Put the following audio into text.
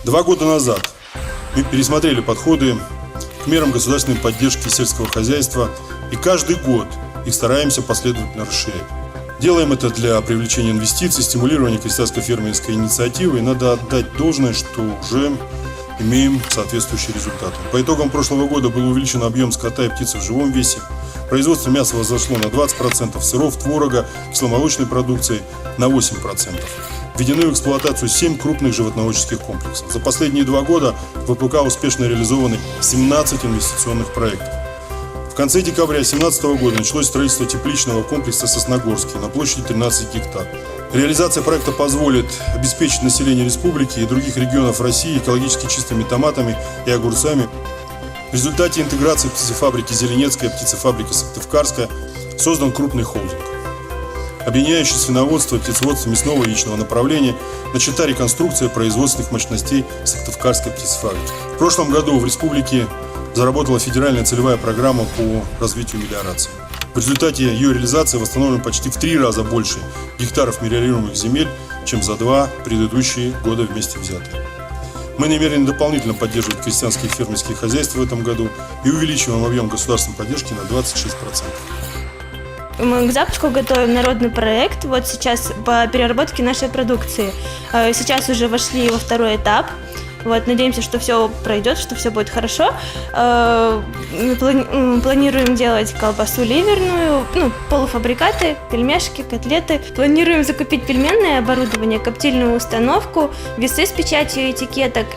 2 года назад мы пересмотрели подходы к мерам государственной поддержки сельского хозяйства, и каждый год их стараемся последовательно расширять. Делаем это для привлечения инвестиций, стимулирования крестьянско-фермерской инициативы, и надо отдать должное, что уже имеем соответствующие результаты. По итогам прошлого года был увеличен объем скота и птицы в живом весе, производство мяса возросло на 20%, сыров, творога, кисломолочной продукции на 8%. Введены в эксплуатацию 7 крупных животноводческих комплексов. За последние 2 года в ВПК успешно реализованы 17 инвестиционных проектов. В конце декабря 2017 года началось строительство тепличного комплекса «Сосногорский» на площади 13 гектар. Реализация проекта позволит обеспечить население республики и других регионов России экологически чистыми томатами и огурцами. В результате интеграции птицефабрики «Зеленецкая» и птицефабрики «Сыктывкарская» создан крупный холдинг, объединяющий свиноводство и птицеводство мясного и яичного направления, начата реконструкция производственных мощностей Сыктывкарской птицефабрики. В прошлом году в республике заработала федеральная целевая программа по развитию мелиорации. В результате ее реализации восстановлено почти в 3 раза больше гектаров мелиорируемых земель, чем за 2 предыдущие года вместе взятые. Мы намерены дополнительно поддерживать крестьянские и фермерские хозяйства в этом году и увеличиваем объем государственной поддержки на 26%. Мы к запуску готовим народный проект вот сейчас по переработке нашей продукции. Сейчас уже вошли во 2-й этап. Вот, надеемся, что все пройдет, что все будет хорошо. Мы планируем делать колбасу ливерную, полуфабрикаты, пельмешки, котлеты. Планируем закупить пельменное оборудование, коптильную установку, весы с печатью этикеток